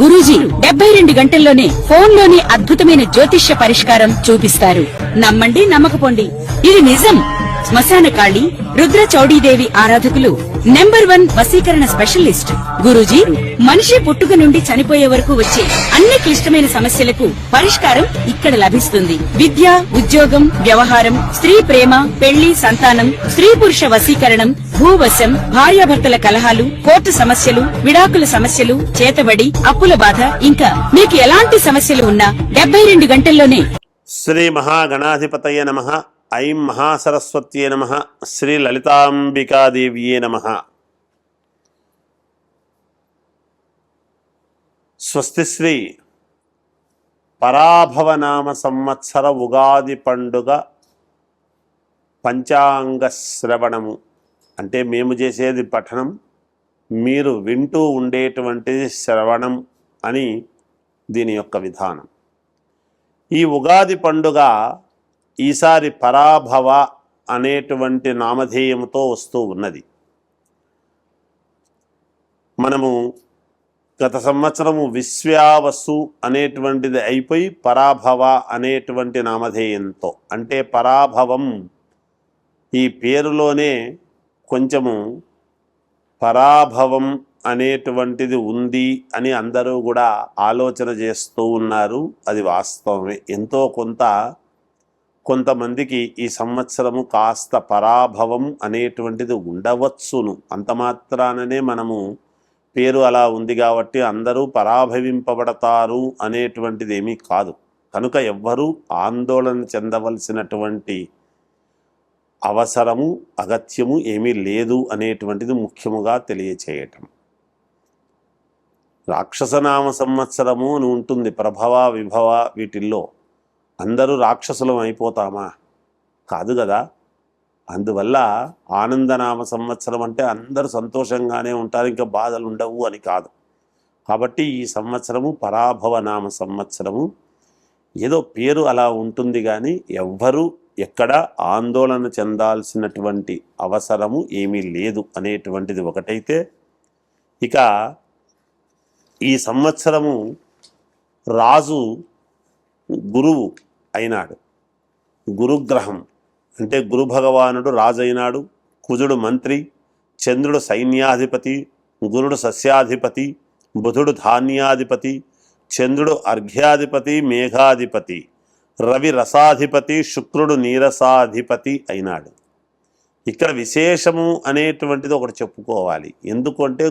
గురూజీ 72 గంటల్లోనే ఫోన్లోని అద్భుతమైన జ్యోతిష్య పరిష్కారం చూపిస్తారు. నమ్మండి, నమ్మకపోండి, ఇది నిజం. శ్మశాన కాళి రుద్ర చౌడీదేవి ఆరాధకులు నంబర్ 1 వశీకరణ స్పెషలిస్ట్ గురూజీ. మనిషి పుట్టుక నుండి చనిపోయే వరకు వచ్చే అన్ని క్లిష్టమైన సమస్యలకు పరిష్కారం ఇక్కడ లభిస్తుంది. విద్య, ఉద్యోగం, వ్యవహారం, స్త్రీ ప్రేమ, పెళ్లి, సంతానం, స్త్రీ పురుష వశీకరణం, భూవశం, భార్యాభర్తల కలహాలు, కోర్టు సమస్యలు, విడాకుల సమస్యలు, చేతబడి, అప్పుల బాధ, ఇంకా మీకు ఎలాంటి సమస్యలు ఉన్నా 72 గంటల్లోనే. శ్రీ మహాగణాధిపతయ నమః. ఐం మహాసరస్వత్యే నమః. శ్రీ లలితాంబికాదేవ్యే నమః. స్వస్తి శ్రీ పరాభవనామ సంవత్సర ఉగాది పండుగ పంచాంగ శ్రవణము అంటే మేము చేసేది పఠనం, మీరు వింటూ ఉండేటువంటిది శ్రవణం అని దీని యొక్క విధానం. ఈ ఉగాది పండుగ ఈసారి పరాభవ అనేటువంటి నామధేయంతో వస్తూ ఉన్నది. మనము గత సంవత్సరము విశ్వావసు అనేటువంటిది అయిపోయి పరాభవ అనేటువంటి నామధేయంతో, అంటే పరాభవం ఈ పేరులోనే కొంచెము పరాభవం అనేటువంటిది ఉంది అని అందరూ కూడా ఆలోచన చేస్తూ ఉన్నారు. అది వాస్తవమే. ఎంతో కొంతమందికి ఈ సంవత్సరము కాస్త పరాభవం అనేటువంటిది ఉండవచ్చును. అంత మాత్రాననే మనము పేరు అలా ఉంది కాబట్టి అందరూ పరాభవింపబడతారు అనేటువంటిది ఏమీ కాదు. కనుక ఎవ్వరూ ఆందోళన చెందవలసినటువంటి అవసరము, అగత్యము ఏమీ లేదు అనేటువంటిది ముఖ్యముగా తెలియచేయటం. రాక్షసనామ సంవత్సరము అని ఉంటుంది. ప్రభవ, విభవ వీటిల్లో అందరూ రాక్షసులం అయిపోతామా? కాదు కదా. అందువల్ల ఆనందనామ సంవత్సరం అంటే అందరూ సంతోషంగానే ఉంటారు, ఇంకా బాధలు ఉండవు అని కాదు. కాబట్టి ఈ సంవత్సరము పరాభవనామ సంవత్సరము. ఏదో పేరు అలా ఉంటుంది కానీ ఎవ్వరూ ఎక్కడ ఆందోళన చెందాల్సినటువంటి అవసరము ఏమీ లేదు అనేటువంటిది ఒకటైతే, ఇక ఈ సంవత్సరము రాజు గురువు అయినాడు. గురుగ్రహం అంటే గురు భగవానుడు రాజు అయినాడు. కుజుడు మంత్రి, చంద్రుడు సైన్యాధిపతి, గురుడు సస్యాధిపతి, బుధుడు ధాన్యాధిపతి, చంద్రుడు అర్ఘ్యాధిపతి, మేఘాధిపతి, రవి రసాధిపతి, శుక్రుడు నీరసాధిపతి అయినాడు. ఇక్కడ విశేషము అనేటువంటిది ఒకటి చెప్పుకోవాలి. ఎందుకంటే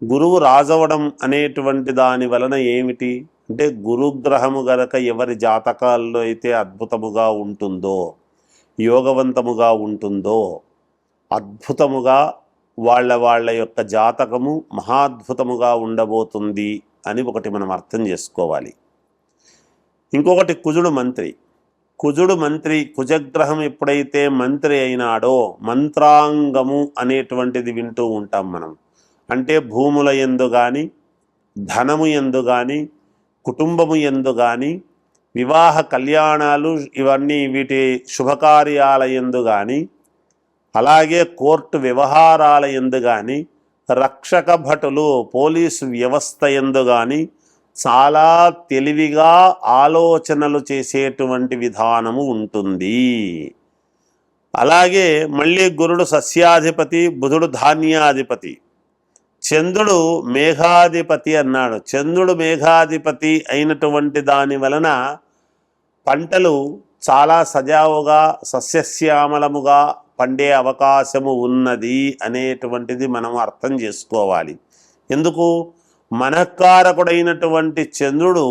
గురువు రాజవడం అనేటువంటి దాని వలన ఏమిటి అంటే, గురుగ్రహము గనక ఎవరి జాతకాల్లో అయితే అద్భుతముగా ఉంటుందో, యోగవంతముగా ఉంటుందో, అద్భుతముగా వాళ్ళ యొక్క జాతకము మహాద్భుతముగా ఉండబోతుంది అని ఒకటి మనం అర్థం చేసుకోవాలి. ఇంకొకటి కుజుడు మంత్రి. కుజగ్రహం ఎప్పుడైతే మంత్రి అయినాడో, మంత్రాంగము అనేటువంటిది వింటూ ఉంటాం మనం. అంటే భూముల యందు కానీ, ధనము యందు కానీ, కుటుంబము యందు కానీ, వివాహ కళ్యాణాలు ఇవన్నీ వీటి శుభకార్యాల యందు కానీ, అలాగే కోర్టు వ్యవహారాల యందు కానీ, రక్షక భటులు పోలీసు వ్యవస్థ యందు కానీ చాలా తెలివిగా ఆలోచనలు చేసేటువంటి విధానము ఉంటుంది. అలాగే మళ్ళీ గురుడు సస్యాధిపతి, బుధుడు ధాన్యాధిపతి, చంద్రుడు మేఘాధిపతి అన్నాడు. చంద్రుడు మేఘాధిపతి అయినటువంటి దాని వలన పంటలు చాలా సజావుగా సస్యశ్యామలముగా పండే అవకాశము ఉన్నది అనేటువంటిది మనం అర్థం చేసుకోవాలి. ఎందుకు? మనఃకారకుడైనటువంటి చంద్రుడు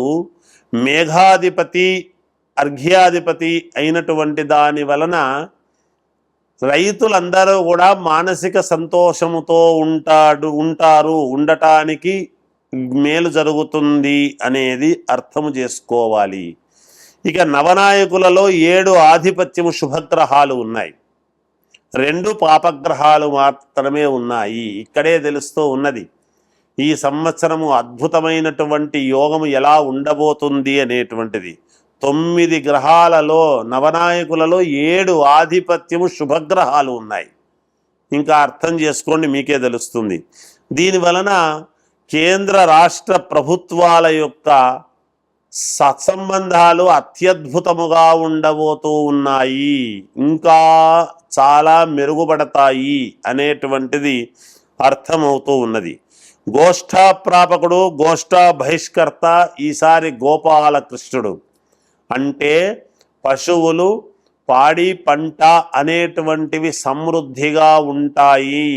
మేఘాధిపతి, అర్ఘ్యాధిపతి అయినటువంటి దాని వలన రైతులందరూ కూడా మానసిక సంతోషముతో ఉండటానికి మేలు జరుగుతుంది అనేది అర్థము చేసుకోవాలి. ఇక నవనాయకులలో 7 ఆధిపత్యము శుభగ్రహాలు ఉన్నాయి, 2 పాపగ్రహాలు మాత్రమే ఉన్నాయి. ఇక్కడే తెలుస్తూ ఉన్నది ఈ సంవత్సరము అద్భుతమైనటువంటి యోగము ఎలా ఉండబోతుంది అనేటువంటిది. 9 గ్రహాలలో నవనాయకులలో 7 ఆధిపత్యము శుభగ్రహాలు ఉన్నాయి. ఇంకా అర్థం చేసుకోండి, మీకే తెలుస్తుంది. దీని వలన కేంద్ర రాష్ట్ర ప్రభుత్వాల యొక్క సత్సంబంధాలు అత్యద్భుతముగా ఉండబోతూ ఉన్నాయి, ఇంకా చాలా మెరుగుపడతాయి అనేటువంటిది అర్థమవుతూ ఉన్నది. గోష్ఠా ప్రాపకుడు, గోష్ఠా బహిష్కర్త ఈసారి గోపాలకృష్ణుడు. అంటే పశువులు, పాడి పంట అనేటువంటివి సమృద్ధిగా ఉంటాయి,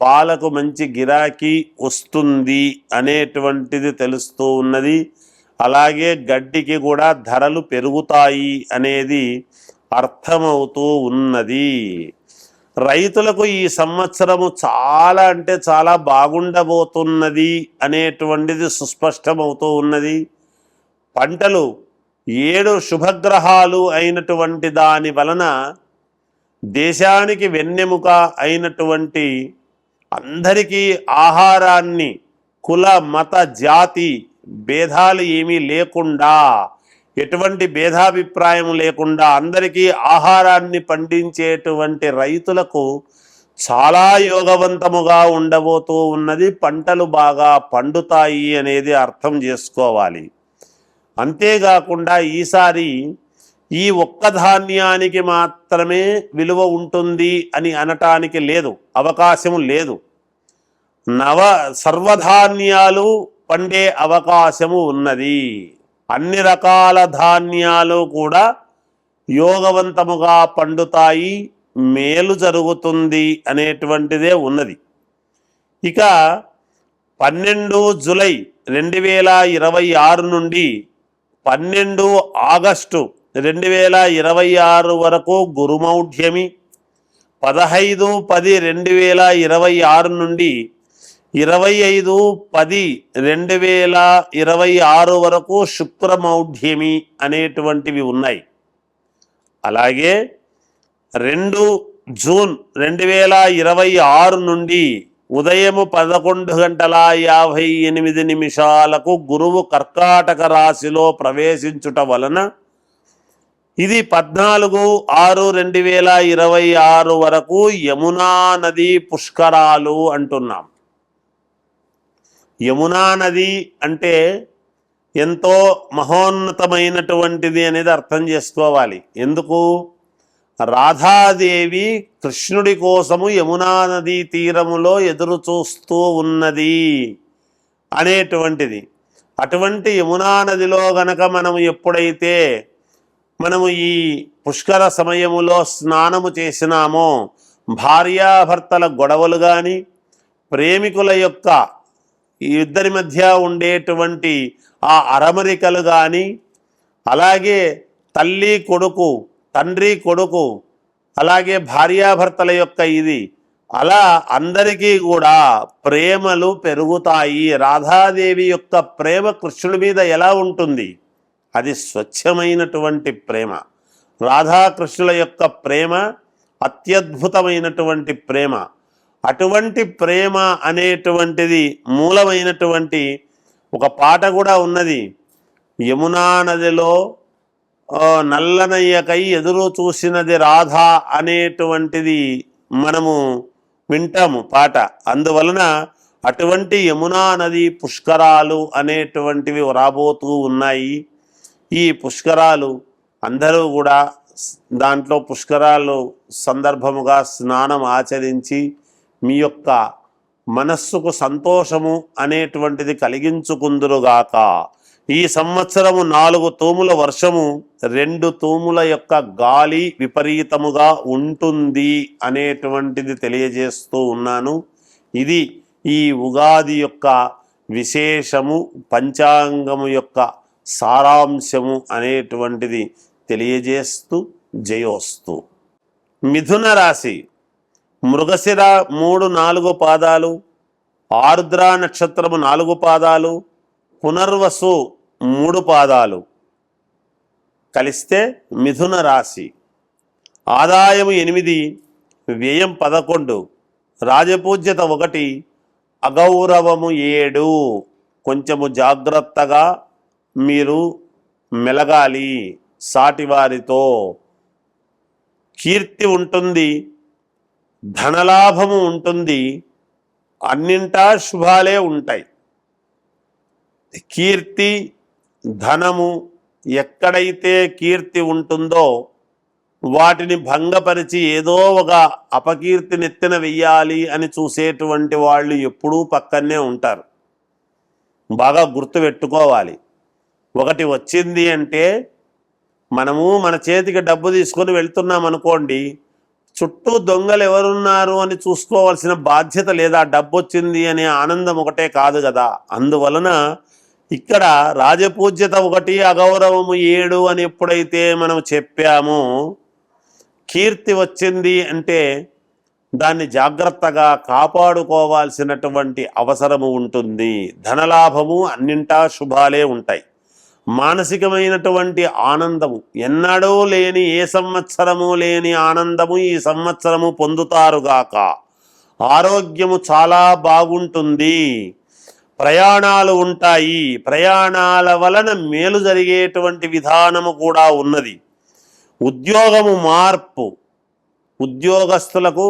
పాలకు మంచి గిరాకీ వస్తుంది అనేటువంటిది తెలుస్తూ ఉన్నది. అలాగే గడ్డికి కూడా ధరలు పెరుగుతాయి అనేది అర్థమవుతూ ఉన్నది. రైతులకు ఈ సంవత్సరము చాలా అంటే చాలా బాగుండబోతున్నది అనేటువంటిది సుస్పష్టమవుతూ ఉన్నది. పంటలు 7 శుభగ్రహాలు అయినటువంటి దాని వలన దేశానికి వెన్నెముక అయినటువంటి అందరికీ ఆహారాన్ని కుల మత జాతి భేదాలు ఏమీ లేకుండా, ఎటువంటి భేదాభిప్రాయం లేకుండా అందరికీ ఆహారాన్ని పండించేటువంటి రైతులకు చాలా యోగవంతముగా ఉండబోతూ ఉన్నది. పంటలు బాగా పండుతాయి అనేది అర్థం చేసుకోవాలి. అంతేకాకుండా ఈసారి ఈ ఒక్క ధాన్యానికి మాత్రమే విలువ ఉంటుంది అని అనటానికి లేదు, అవకాశం లేదు. సర్వధాన్యాలు పండే అవకాశము ఉన్నది. అన్ని రకాల ధాన్యాలు కూడా యోగవంతముగా పండుతాయి, మేలు జరుగుతుంది అనేటువంటిదే ఉన్నది. ఇక 12 జూలై 2026 నుండి 12 ఆగస్టు 2026 వరకు గురుమౌఢ్యమి, 15-10-2026 నుండి 25-10-2026 వరకు శుక్రమౌఢ్యమి అనేటువంటివి ఉన్నాయి. అలాగే 2 జూన్ 2026 నుండి ఉదయం 11:58 గురువు కర్కాటక రాశిలో ప్రవేశించుట వలన ఇది 14/6/2026 వరకు యమునా నది పుష్కరాలు అంటున్నాం. యమునా నది అంటే ఎంతో మహోన్నతమైనటువంటిది అనేది అర్థం చేసుకోవాలి. ఎందుకు? రాధాదేవి కృష్ణుడి కోసము యమునా నదీ తీరములో ఎదురు చూస్తూ ఉన్నది అనేటువంటిది. అటువంటి యమునా నదిలో గనక మనము ఎప్పుడైతే ఈ పుష్కర సమయములో స్నానము చేసినామో భార్యాభర్తల గొడవలు కానీ, ప్రేమికుల యొక్క ఇద్దరి మధ్య ఉండేటువంటి ఆ అరమరికలు కానీ, అలాగే తల్లి కొడుకు, తండ్రి కొడుకు, అలాగే భార్యాభర్తల యొక్క ఇది అలా అందరికీ కూడా ప్రేమలు పెరుగుతాయి. రాధాదేవి యొక్క ప్రేమ కృష్ణుడి మీద ఎలా ఉంటుంది? అది స్వచ్ఛమైనటువంటి ప్రేమ. రాధాకృష్ణుల యొక్క ప్రేమ అత్యద్భుతమైనటువంటి ప్రేమ. అటువంటి ప్రేమ అనేటువంటిది మూలమైనటువంటి ఒక పాట కూడా ఉన్నది. యమునా నదిలో నల్లనయ్యకై ఎదురు చూసినది రాధ అనేటువంటిది మనము వింటాము పాట. అందువలన అటువంటి యమునా నది పుష్కరాలు అనేటువంటివి రాబోతూ ఉన్నాయి. ఈ పుష్కరాలు అందరూ కూడా దాంట్లో పుష్కరాలు సందర్భముగా స్నానం ఆచరించి మీ యొక్క మనస్సుకు సంతోషము అనేటువంటిది కలిగించుకుందురుగాక. ఈ సంవత్సరము 4 తూముల వర్షము, 2 తూముల యొక్క గాలి విపరీతముగా ఉంటుంది అనేటువంటిది తెలియజేస్తూ ఉన్నాను. ఇది ఈ ఉగాది యొక్క విశేషము, పంచాంగము యొక్క సారాంశము అనేటువంటిది తెలియజేస్తూ జయోస్తు. మిథున రాశి మృగశిర 3-4 పాదాలు, ఆర్ద్ర నక్షత్రము 4 పాదాలు, పునర్వసు 3 పాదాలు కలిస్తే మిథున రాశి. ఆదాయము 8, వ్యయం 11, రాజపూజ్యత 1, అగౌరవము 7. కొంచెము జాగ్రత్తగా మీరు మెలగాలి సాటివారితో. కీర్తి ఉంటుంది, ధనలాభము ఉంటుంది, అన్నింటా శుభాలే ఉంటాయి. కీర్తి, ధనము, ఎక్కడైతే కీర్తి ఉంటుందో వాటిని భంగపరిచి ఏదో ఒక అపకీర్తిని ఎత్తిన వెయ్యాలి అని చూసేటువంటి వాళ్ళు ఎప్పుడూ పక్కనే ఉంటారు. బాగా గుర్తుపెట్టుకోవాలి. ఒకటి వచ్చింది అంటే మనము మన చేతికి డబ్బు తీసుకొని వెళ్తున్నాం అనుకోండి, చుట్టూ దొంగలు ఎవరున్నారు అని చూసుకోవాల్సిన బాధ్యత లేదా, డబ్బు వచ్చింది అనే ఆనందం ఒకటే కాదు కదా. అందువలన ఇక్కడ రాజపూజ్యత 1, అగౌరవము 7 అని ఎప్పుడైతే మనం చెప్పామో, కీర్తి వచ్చింది అంటే దాన్ని జాగ్రత్తగా కాపాడుకోవాల్సినటువంటి అవసరము ఉంటుంది. ధనలాభము అన్నింటా శుభాలే ఉంటాయి. మానసికమైనటువంటి ఆనందము ఎన్నడూ లేని, ఏ సంవత్సరము లేని ఆనందము ఈ సంవత్సరము పొందుతారుగాక. ఆరోగ్యము చాలా బాగుంటుంది. ప్రయాణాలు ఉంటాయి. ప్రయాణాల వలన మేలు జరిగేటువంటి విధానము కూడా ఉన్నది. ఉద్యోగము మార్పు, ఉద్యోగస్తులకు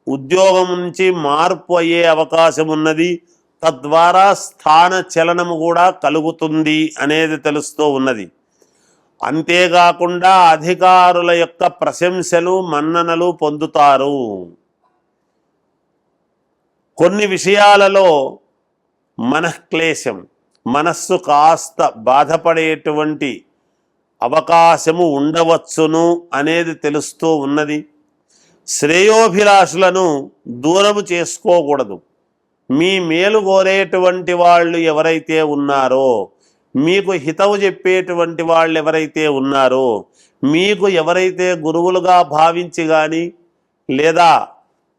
ఉద్యోగం నుంచి మార్పు అయ్యే అవకాశం ఉన్నది. తద్వారా స్థాన చలనము కూడా కలుగుతుంది అనేది తెలుస్తూ ఉన్నది. అంతేకాకుండా అధికారుల యొక్క ప్రశంసలు, మన్ననలు పొందుతారు. కొన్ని విషయాలలో మనఃక్లేశం, మనస్సు కాస్త బాధపడేటువంటి అవకాశము ఉండవచ్చును అనేది తెలుస్తూ ఉన్నది. శ్రేయోభిలాషులను దూరము చేసుకోకూడదు. మీ మేలు కోరేటువంటి వాళ్ళు ఎవరైతే ఉన్నారో, మీకు హితవు చెప్పేటువంటి వాళ్ళు ఎవరైతే ఉన్నారో, మీకు ఎవరైతే గురువులుగా భావించి కానీ, లేదా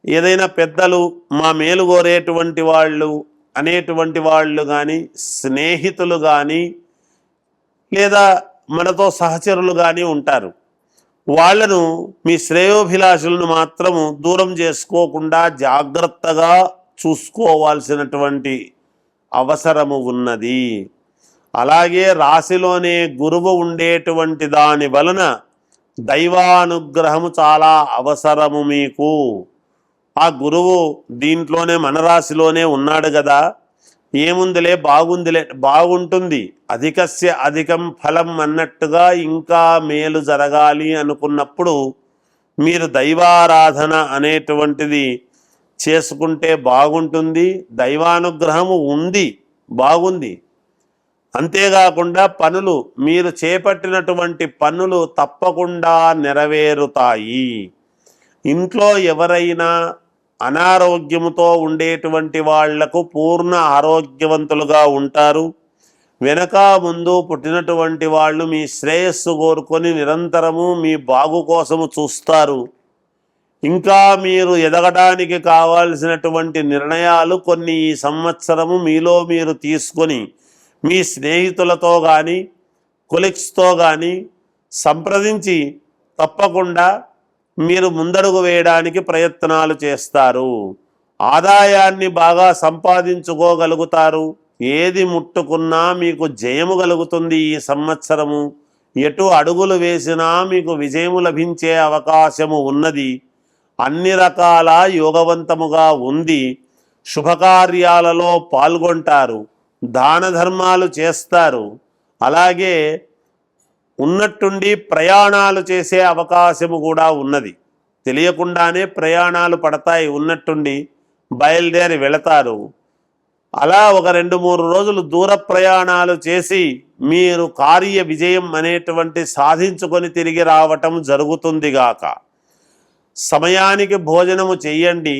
ఏదైనా పెద్దలు మా మేలు కోరేటువంటి వాళ్ళు అనేటువంటి వాళ్ళు కానీ, స్నేహితులు కానీ, లేదా మనతో సహచరులు కానీ ఉంటారు. వాళ్లను, మీ శ్రేయోభిలాషులను మాత్రము దూరం చేసుకోకుండా జాగ్రత్తగా చూసుకోవాల్సినటువంటి అవసరము ఉన్నది. అలాగే రాశిలోనే గురువు ఉండేటువంటి దాని వలన దైవానుగ్రహము చాలా అవసరము మీకు. ఆ గురువు దీంట్లోనే మన రాశిలోనే ఉన్నాడు కదా, ఏముందిలే, బాగుంటుంది, అధికస్య అధికం ఫలం అన్నట్టుగా ఇంకా మేలు జరగాలి అనుకున్నప్పుడు మీరు దైవారాధన అనేటువంటిది చేసుకుంటే బాగుంటుంది. దైవానుగ్రహము ఉంది, బాగుంది. అంతేకాకుండా పనులు, మీరు చేపట్టినటువంటి పనులు తప్పకుండా నెరవేరుతాయి. ఇంట్లో ఎవరైనా అనారోగ్యముతో ఉండేటువంటి వాళ్లకు పూర్ణ ఆరోగ్యవంతులుగా ఉంటారు. వెనక ముందు పుట్టినటువంటి వాళ్ళు మీ శ్రేయస్సు కోరుకొని నిరంతరము మీ బాగు కోసము చూస్తారు. ఇంకా మీరు ఎదగడానికి కావాల్సినటువంటి నిర్ణయాలు కొన్ని ఈ సంవత్సరము మీలో మీరు తీసుకొని మీ స్నేహితులతో కానీ, కొలీగ్స్తో కానీ సంప్రదించి తప్పకుండా మీరు ముందడుగు వేయడానికి ప్రయత్నాలు చేస్తారు. ఆదాయాన్ని బాగా సంపాదించుకోగలుగుతారు. ఏది ముట్టుకున్నా మీకు జయము కలుగుతుంది. ఈ సంవత్సరము ఎటు అడుగులు వేసినా మీకు విజయము లభించే అవకాశము ఉన్నది. అన్ని రకాల యోగవంతముగా ఉంది. శుభకార్యాలలో పాల్గొంటారు, దాన ధర్మాలు చేస్తారు. అలాగే ఉన్నట్టుండి ప్రయాణాలు చేసే అవకాశము కూడా ఉన్నది. తెలియకుండానే ప్రయాణాలు పడతాయి, ఉన్నట్టుండి బయలుదేరి వెళతారు. అలా ఒక 2-3 రోజులు దూర ప్రయాణాలు చేసి మీరు కార్య విజయం అనేటువంటి సాధించుకొని తిరిగి రావటం జరుగుతుందిగాక. సమయానికి భోజనము చెయ్యండి.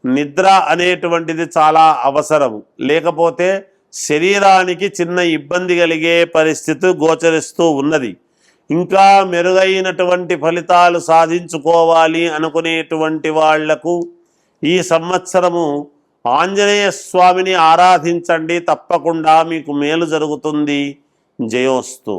నిద్ర అనేటువంటిది చాలా అవసరం. లేకపోతే శరీరానికి చిన్న ఇబ్బంది కలిగే పరిస్థితి గోచరిస్తూ ఉన్నది. ఇంకా మెరుగైనటువంటి ఫలితాలు సాధించుకోవాలి అనుకునేటువంటి వాళ్లకు ఈ సంవత్సరము ఆంజనేయ స్వామిని ఆరాధించండి. తప్పకుండా మీకు మేలు జరుగుతుంది. జయోస్తు.